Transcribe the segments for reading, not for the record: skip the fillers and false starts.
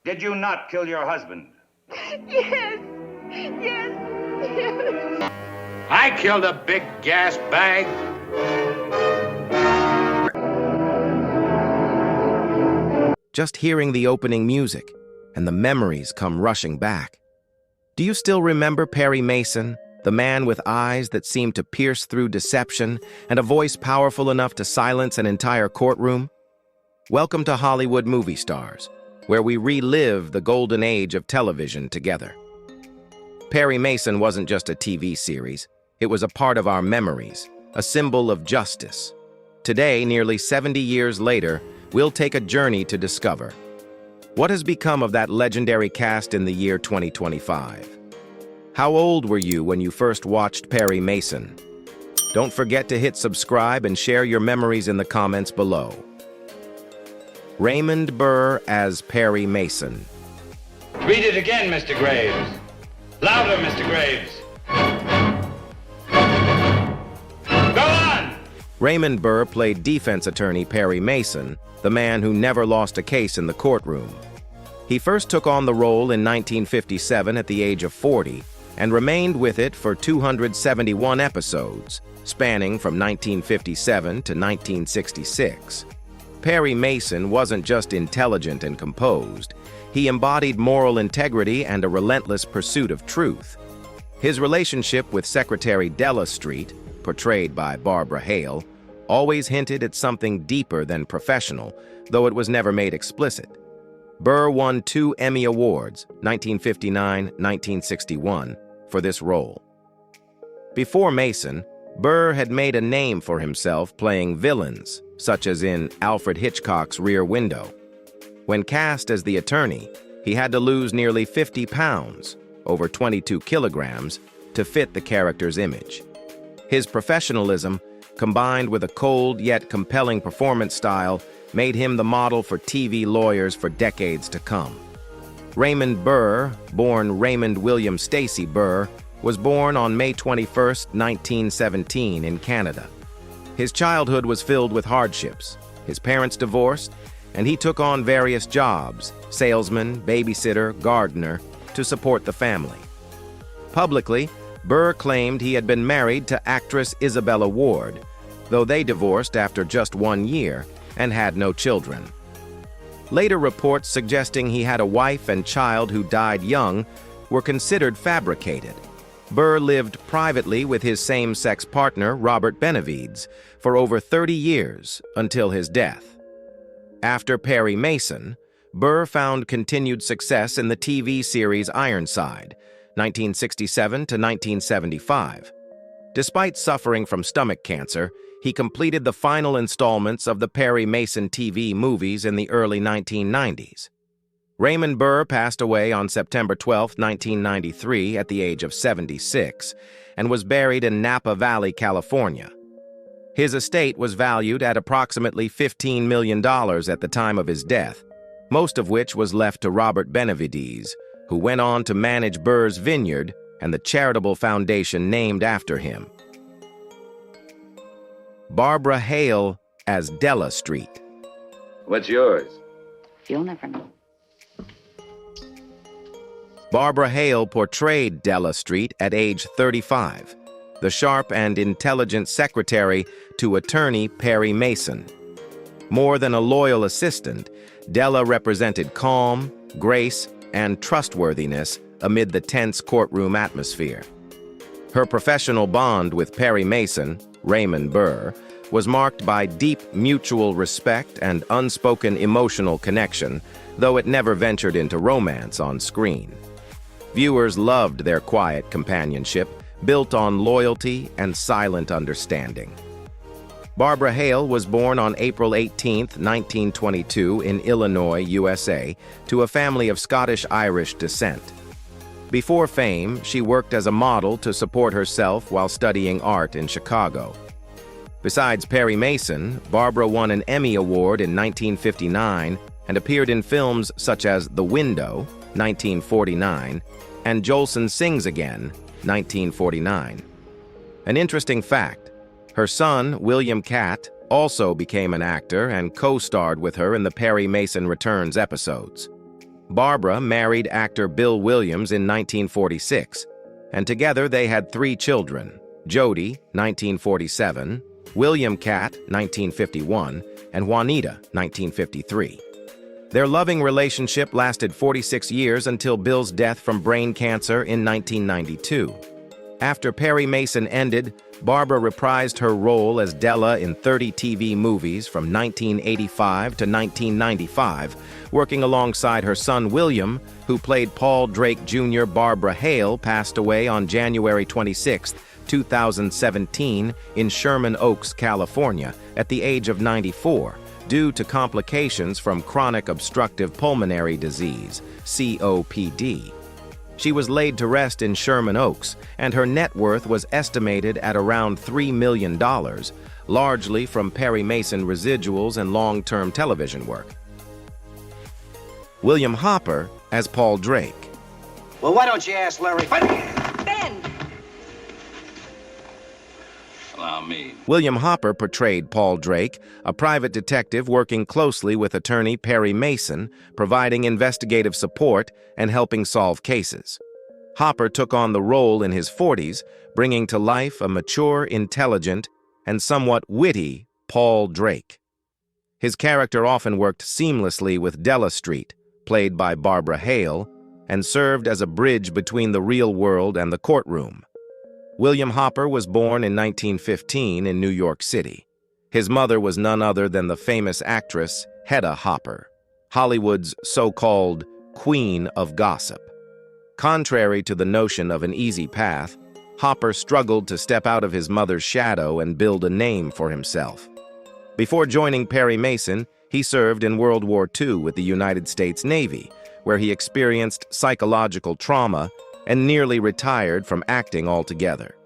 Did you not kill your husband? Yes. Yes. I killed a big gas bag. Just hearing the opening music, and the memories come rushing back. Do you still remember Perry Mason, the man with eyes that seemed to pierce through deception and a voice powerful enough to silence an entire courtroom? Welcome to Hollywood Movie Stars, where we relive the golden age of television together. Perry Mason wasn't just a TV series, it was a part of our memories, a symbol of justice. Today, nearly 70 years later, we'll take a journey to discover what has become of that legendary cast in the year 2025. How old were you when you first watched Perry Mason? Don't forget to hit subscribe and share your memories in the comments below. Raymond Burr as Perry Mason. Read it again, Mr. Graves. Louder, Mr. Graves. Go on! Raymond Burr played defense attorney Perry Mason, the man who never lost a case in the courtroom. He first took on the role in 1957 at the age of 40 and remained with it for 271 episodes, spanning from 1957 to 1966. Perry Mason wasn't just intelligent and composed, he embodied moral integrity and a relentless pursuit of truth. His relationship with Secretary Della Street, portrayed by Barbara Hale, always hinted at something deeper than professional, though it was never made explicit. Burr won 2 Emmy Awards, 1959-1961, for this role. Before Mason, Burr had made a name for himself playing villains, such as in Alfred Hitchcock's Rear Window. When cast as the attorney, he had to lose nearly 50 pounds, over 22 kilograms, to fit the character's image. His professionalism, combined with a cold yet compelling performance style, made him the model for TV lawyers for decades to come. Raymond Burr, born Raymond William Stacy Burr, was born on May 21, 1917 in Canada. His childhood was filled with hardships. His parents divorced, and he took on various jobs, salesman, babysitter, gardener, to support the family. Publicly, Burr claimed he had been married to actress Isabella Ward, though they divorced after just 1 year and had no children. Later reports suggesting he had a wife and child who died young were considered fabricated. Burr lived privately with his same-sex partner, Robert Benavides, for over 30 years until his death. After Perry Mason, Burr found continued success in the TV series Ironside, 1967 to 1975. Despite suffering from stomach cancer, he completed the final installments of the Perry Mason TV movies in the early 1990s. Raymond Burr passed away on September 12, 1993, at the age of 76, and was buried in Napa Valley, California. His estate was valued at approximately $15 million at the time of his death, most of which was left to Robert Benavides, who went on to manage Burr's vineyard and the charitable foundation named after him. Barbara Hale as Della Street. What's yours? You'll never know. Barbara Hale portrayed Della Street at age 35, the sharp and intelligent secretary to attorney Perry Mason. More than a loyal assistant, Della represented calm, grace, and trustworthiness amid the tense courtroom atmosphere. Her professional bond with Perry Mason, Raymond Burr, was marked by deep mutual respect and unspoken emotional connection, though it never ventured into romance on screen. Viewers loved their quiet companionship, built on loyalty and silent understanding. Barbara Hale was born on April 18, 1922, in Illinois, USA, to a family of Scottish-Irish descent. Before fame, she worked as a model to support herself while studying art in Chicago. Besides Perry Mason, Barbara won an Emmy Award in 1959 and appeared in films such as The Window, 1949, and Jolson Sings Again, 1949. An interesting fact, her son, William Catt, also became an actor and co-starred with her in the Perry Mason Returns episodes. Barbara married actor Bill Williams in 1946, and together they had 3 children: Jody, 1947, William Cat, 1951, and Juanita, 1953. Their loving relationship lasted 46 years until Bill's death from brain cancer in 1992. After Perry Mason ended, Barbara reprised her role as Della in 30 TV movies from 1985 to 1995, working alongside her son William, who played Paul Drake Jr. Barbara Hale passed away on January 26, 2017, in Sherman Oaks, California, at the age of 94, due to complications from chronic obstructive pulmonary disease, COPD. She was laid to rest in Sherman Oaks, and her net worth was estimated at around $3 million, largely from Perry Mason residuals and long-term television work. William Hopper as Paul Drake. Well, why don't you ask Larry? Ben! Allow me. William Hopper portrayed Paul Drake, a private detective working closely with attorney Perry Mason, providing investigative support and helping solve cases. Hopper took on the role in his 40s, bringing to life a mature, intelligent, and somewhat witty Paul Drake. His character often worked seamlessly with Della Street, played by Barbara Hale, and served as a bridge between the real world and the courtroom. William Hopper was born in 1915 in New York City. His mother was none other than the famous actress Hedda Hopper, Hollywood's so-called queen of gossip. Contrary to the notion of an easy path, Hopper struggled to step out of his mother's shadow and build a name for himself. Before joining Perry Mason, he served in World War II with the United States Navy, where he experienced psychological trauma and nearly retired from acting altogether.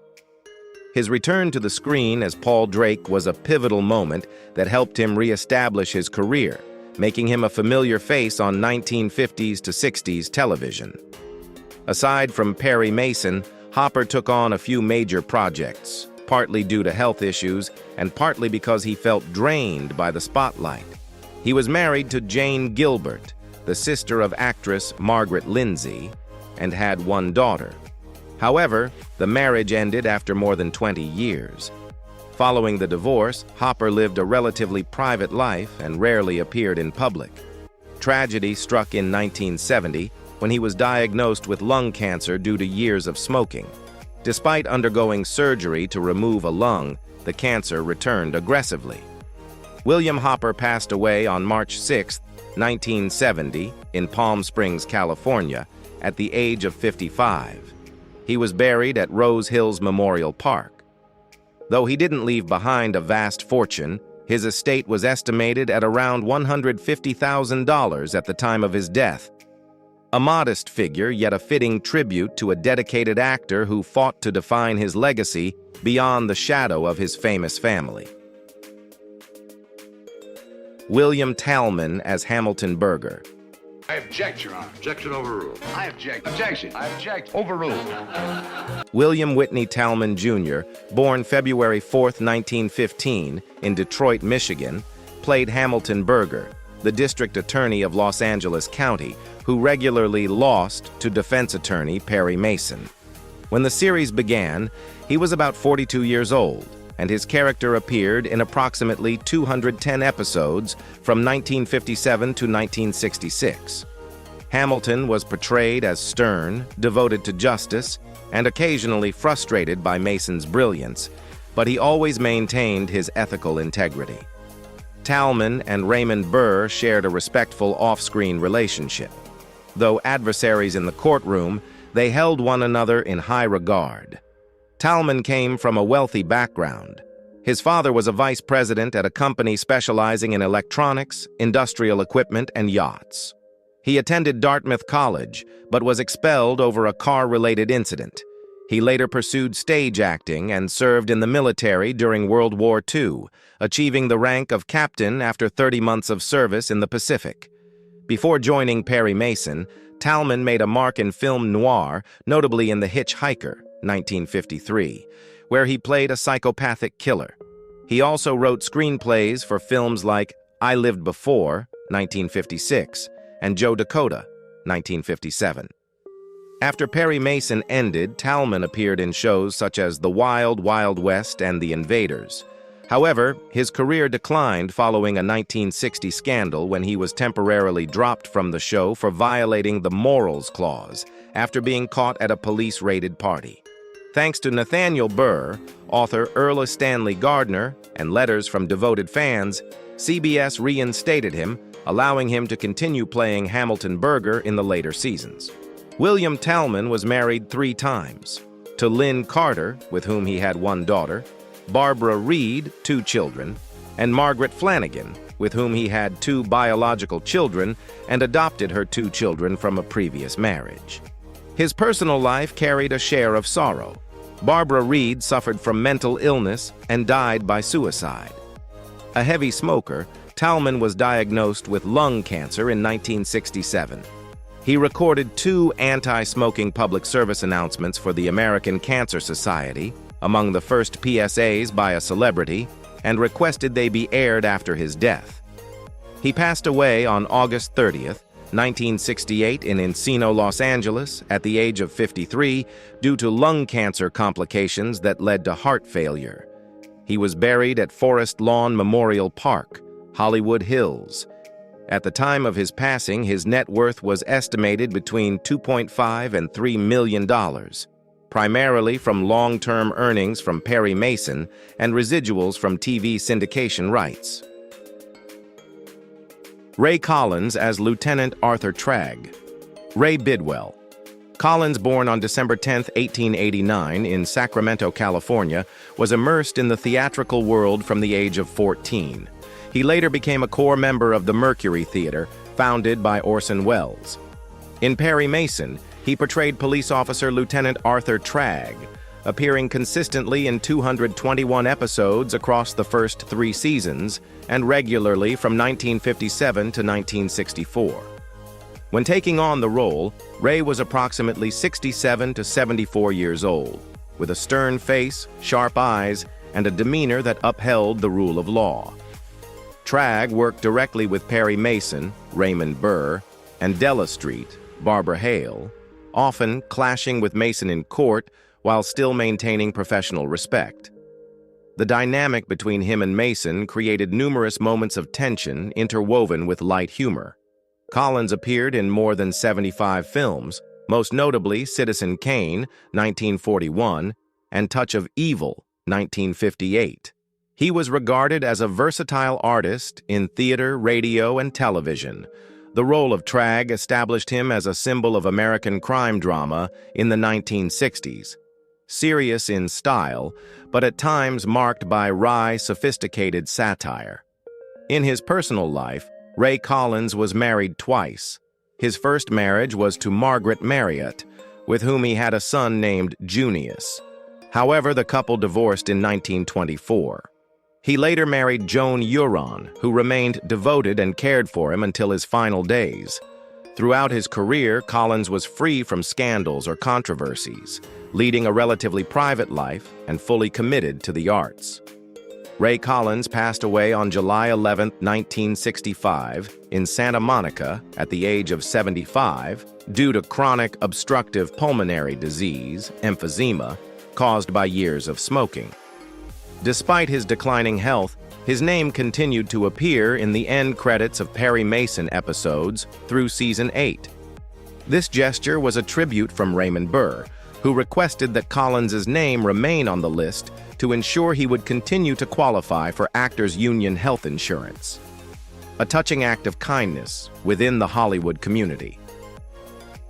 His return to the screen as Paul Drake was a pivotal moment that helped him re-establish his career, making him a familiar face on 1950s to 60s television. Aside from Perry Mason, Hopper took on a few major projects, partly due to health issues and partly because he felt drained by the spotlight. He was married to Jane Gilbert, the sister of actress Margaret Lindsay, and had 1 daughter. However, the marriage ended after more than 20 years. Following the divorce, Hopper lived a relatively private life and rarely appeared in public. Tragedy struck in 1970 when he was diagnosed with lung cancer due to years of smoking. Despite undergoing surgery to remove a lung, the cancer returned aggressively. William Hopper passed away on March 6, 1970, in Palm Springs, California, at the age of 55. He was buried at Rose Hills Memorial Park. Though he didn't leave behind a vast fortune, his estate was estimated at around $150,000 at the time of his death. A modest figure, yet a fitting tribute to a dedicated actor who fought to define his legacy beyond the shadow of his famous family. William Talman as Hamilton Burger. I object, Your Honor. Objection overruled. I object. Objection. I object. Overruled. William Whitney Talman Jr., born February 4, 1915, in Detroit, Michigan, played Hamilton Burger, the district attorney of Los Angeles County, who regularly lost to defense attorney Perry Mason. When the series began, he was about 42 years old, and his character appeared in approximately 210 episodes from 1957 to 1966. Hamilton was portrayed as stern, devoted to justice, and occasionally frustrated by Mason's brilliance, but he always maintained his ethical integrity. Talman and Raymond Burr shared a respectful off-screen relationship. Though adversaries in the courtroom, they held one another in high regard. Talman came from a wealthy background. His father was a vice president at a company specializing in electronics, industrial equipment, and yachts. He attended Dartmouth College, but was expelled over a car-related incident. He later pursued stage acting and served in the military during World War II, achieving the rank of captain after 30 months of service in the Pacific. Before joining Perry Mason, Talman made a mark in film noir, notably in The Hitchhiker, 1953, where he played a psychopathic killer. He also wrote screenplays for films like I Lived Before, 1956, and Joe Dakota, 1957. After Perry Mason ended, Talman appeared in shows such as The Wild Wild West and The Invaders. However, his career declined following a 1960 scandal when he was temporarily dropped from the show for violating the morals clause after being caught at a police-raided party. Thanks to Nathaniel Burr, author Erla Stanley Gardner, and letters from devoted fans, CBS reinstated him, allowing him to continue playing Hamilton Burger in the later seasons. William Talman was married 3 times, to Lynn Carter, with whom he had 1 daughter, Barbara Reed, 2 children, and Margaret Flanagan, with whom he had 2 biological children and adopted her 2 children from a previous marriage. His personal life carried a share of sorrow. Barbara Reed suffered from mental illness and died by suicide. A heavy smoker, Talman was diagnosed with lung cancer in 1967. He recorded 2 anti-smoking public service announcements for the American Cancer Society, among the first PSAs by a celebrity, and requested they be aired after his death. He passed away on August 30th, 1968 in Encino, Los Angeles, at the age of 53 due to lung cancer complications that led to heart failure. He was buried at Forest Lawn Memorial Park, Hollywood Hills. At the time of his passing, his net worth was estimated between $2.5 and $3 million, primarily from long-term earnings from Perry Mason and residuals from TV syndication rights. Ray Collins as Lieutenant Arthur Tragg. Ray Bidwell. Collins, born on December 10, 1889, in Sacramento, California, was immersed in the theatrical world from the age of 14. He later became a core member of the Mercury Theater, founded by Orson Welles. In Perry Mason, he portrayed police officer Lieutenant Arthur Tragg, appearing consistently in 221 episodes across the first 3 seasons and regularly from 1957 to 1964. When taking on the role, Ray was approximately 67 to 74 years old, with a stern face, sharp eyes, and a demeanor that upheld the rule of law. Tragg worked directly with Perry Mason, Raymond Burr, and Della Street, Barbara Hale, often clashing with Mason in court while still maintaining professional respect. The dynamic between him and Mason created numerous moments of tension interwoven with light humor. Collins appeared in more than 75 films, most notably Citizen Kane, 1941, and Touch of Evil, 1958. He was regarded as a versatile artist in theater, radio, and television. The role of Tragg established him as a symbol of American crime drama in the 1960s. Serious in style, but at times marked by wry, sophisticated satire. In his personal life, Ray Collins was married twice. His first marriage was to Margaret Marriott, with whom he had a son named Junius. However, the couple divorced in 1924. He later married Joan Euron, who remained devoted and cared for him until his final days. Throughout his career, Collins was free from scandals or controversies, leading a relatively private life and fully committed to the arts. Ray Collins passed away on July 11, 1965, in Santa Monica at the age of 75 due to chronic obstructive pulmonary disease, emphysema, caused by years of smoking. Despite his declining health, his name continued to appear in the end credits of Perry Mason episodes through season 8. This gesture was a tribute from Raymond Burr, who requested that Collins's name remain on the list to ensure he would continue to qualify for actors' union health insurance. A touching act of kindness within the Hollywood community.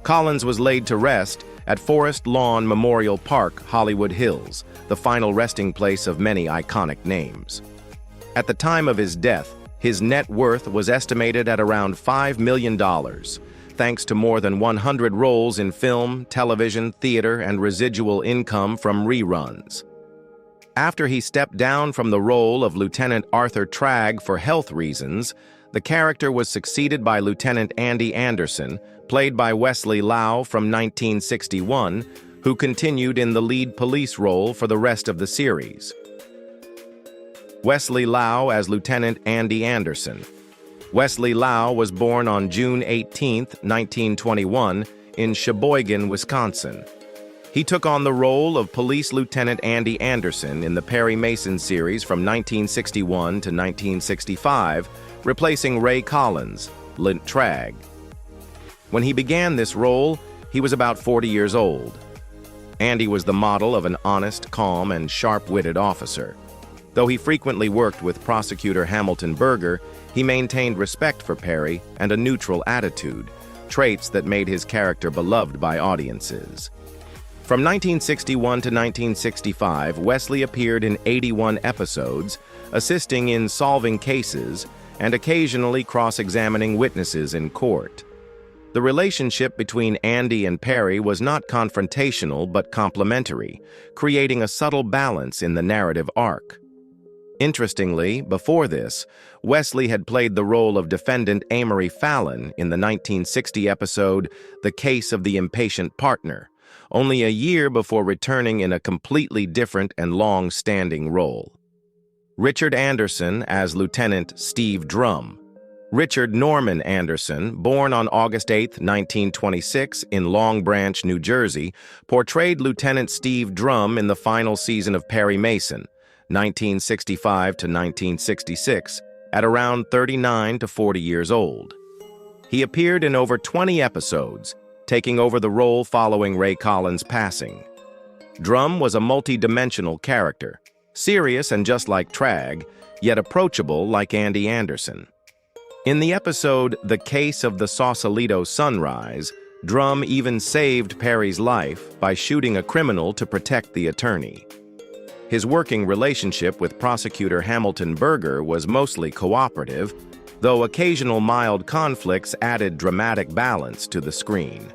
Collins was laid to rest at Forest Lawn Memorial Park, Hollywood Hills, the final resting place of many iconic names. At the time of his death, his net worth was estimated at around $5 million, thanks to more than 100 roles in film, television, theater, and residual income from reruns. After he stepped down from the role of Lieutenant Arthur Tragg for health reasons, the character was succeeded by Lieutenant Andy Anderson, played by Wesley Lau from 1961, who continued in the lead police role for the rest of the series. Wesley Lau as Lieutenant Andy Anderson. Wesley Lau was born on June 18, 1921, in Sheboygan, Wisconsin. He took on the role of Police Lieutenant Andy Anderson in the Perry Mason series from 1961 to 1965, replacing Ray Collins, Tragg. When he began this role, he was about 40 years old. Andy was the model of an honest, calm, and sharp-witted officer. Though he frequently worked with prosecutor Hamilton Berger, he maintained respect for Perry and a neutral attitude, traits that made his character beloved by audiences. From 1961 to 1965, Wesley appeared in 81 episodes, assisting in solving cases and occasionally cross-examining witnesses in court. The relationship between Andy and Perry was not confrontational but complementary, creating a subtle balance in the narrative arc. Interestingly, before this, Wesley had played the role of defendant Amory Fallon in the 1960 episode The Case of the Impatient Partner, only a year before returning in a completely different and long-standing role. Richard Anderson as Lieutenant Steve Drumm. Richard Norman Anderson, born on August 8, 1926, in Long Branch, New Jersey, portrayed Lieutenant Steve Drumm in the final season of Perry Mason, 1965 to 1966, at around 39 to 40 years old. He appeared in over 20 episodes, taking over the role following Ray Collins' passing. Drumm was a multi-dimensional character, serious and just like Tragg, yet approachable like Andy Anderson. In the episode The Case of the Sausalito Sunrise, Drumm even saved Perry's life by shooting a criminal to protect the attorney. His working relationship with prosecutor Hamilton Berger was mostly cooperative, though occasional mild conflicts added dramatic balance to the screen.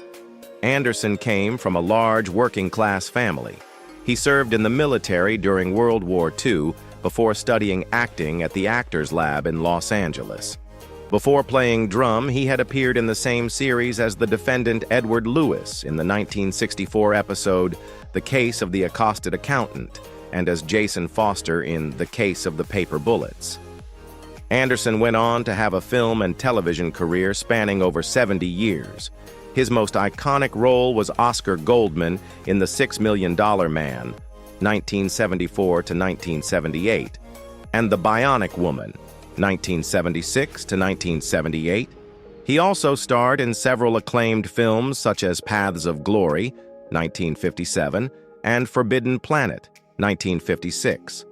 Anderson came from a large working-class family. He served in the military during World War II before studying acting at the Actors Lab in Los Angeles. Before playing Drumm, he had appeared in the same series as the defendant Edward Lewis in the 1964 episode The Case of the Accosted Accountant, and as Jason Foster in The Case of the Paper Bullets. Anderson went on to have a film and television career spanning over 70 years. His most iconic role was Oscar Goldman in The $6 Million Man, 1974 to 1978, and The Bionic Woman, 1976 to 1978. He also starred in several acclaimed films such as Paths of Glory, 1957, and Forbidden Planet, 1956.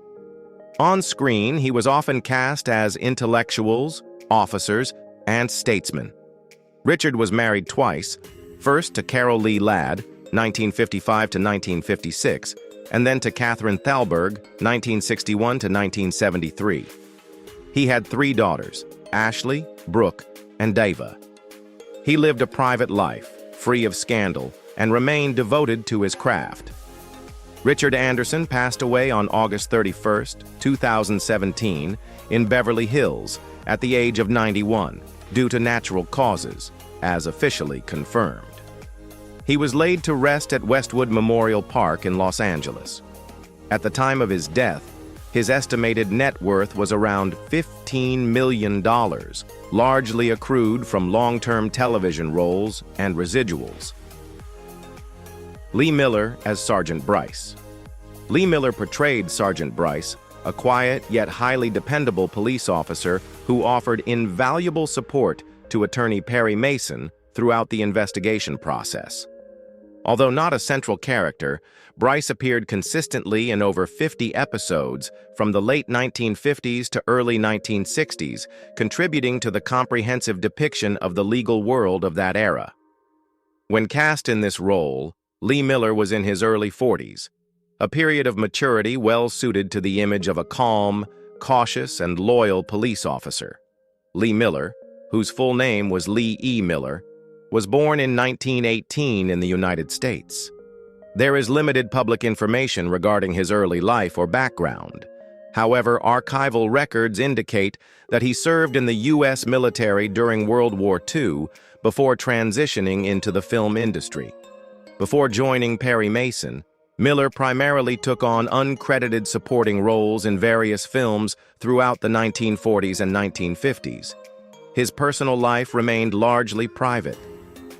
On screen, he was often cast as intellectuals, officers, and statesmen. Richard was married twice, first to Carol Lee Ladd, 1955 to 1956, and then to Catherine Thalberg, 1961 to 1973. He had 3 daughters, Ashley, Brooke, and Deva. He lived a private life, free of scandal, and remained devoted to his craft. Richard Anderson passed away on August 31, 2017, in Beverly Hills at the age of 91 due to natural causes, as officially confirmed. He was laid to rest at Westwood Memorial Park in Los Angeles. At the time of his death, his estimated net worth was around $15 million, largely accrued from long-term television roles and residuals. Lee Miller as Sergeant Brice. Lee Miller portrayed Sergeant Brice, a quiet yet highly dependable police officer who offered invaluable support to attorney Perry Mason throughout the investigation process. Although not a central character, Brice appeared consistently in over 50 episodes from the late 1950s to early 1960s, contributing to the comprehensive depiction of the legal world of that era. When cast in this role, Lee Miller was in his early 40s, a period of maturity well suited to the image of a calm, cautious, and loyal police officer. Lee Miller, whose full name was Lee E. Miller, was born in 1918 in the United States. There is limited public information regarding his early life or background. However, archival records indicate that he served in the U.S. military during World War II before transitioning into the film industry. Before joining Perry Mason, Miller primarily took on uncredited supporting roles in various films throughout the 1940s and 1950s. His personal life remained largely private.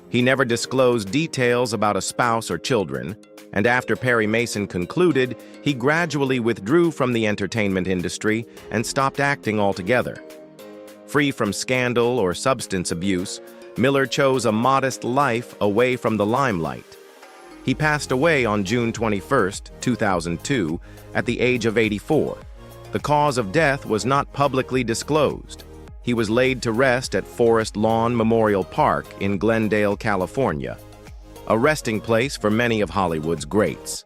He never disclosed details about a spouse or children, and after Perry Mason concluded, he gradually withdrew from the entertainment industry and stopped acting altogether. Free from scandal or substance abuse, Miller chose a modest life away from the limelight. He passed away on June 21, 2002, at the age of 84. The cause of death was not publicly disclosed. He was laid to rest at Forest Lawn Memorial Park in Glendale, California, a resting place for many of Hollywood's greats.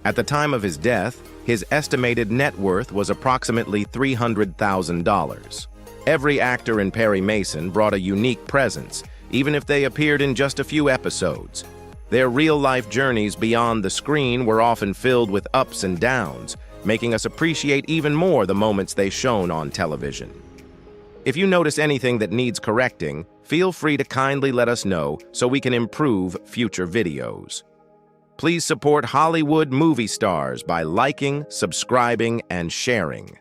At the time of his death, his estimated net worth was approximately $300,000. Every actor in Perry Mason brought a unique presence, even if they appeared in just a few episodes. Their real-life journeys beyond the screen were often filled with ups and downs, making us appreciate even more the moments they shone on television. If you notice anything that needs correcting, feel free to kindly let us know so we can improve future videos. Please support Hollywood movie stars by liking, subscribing, and sharing.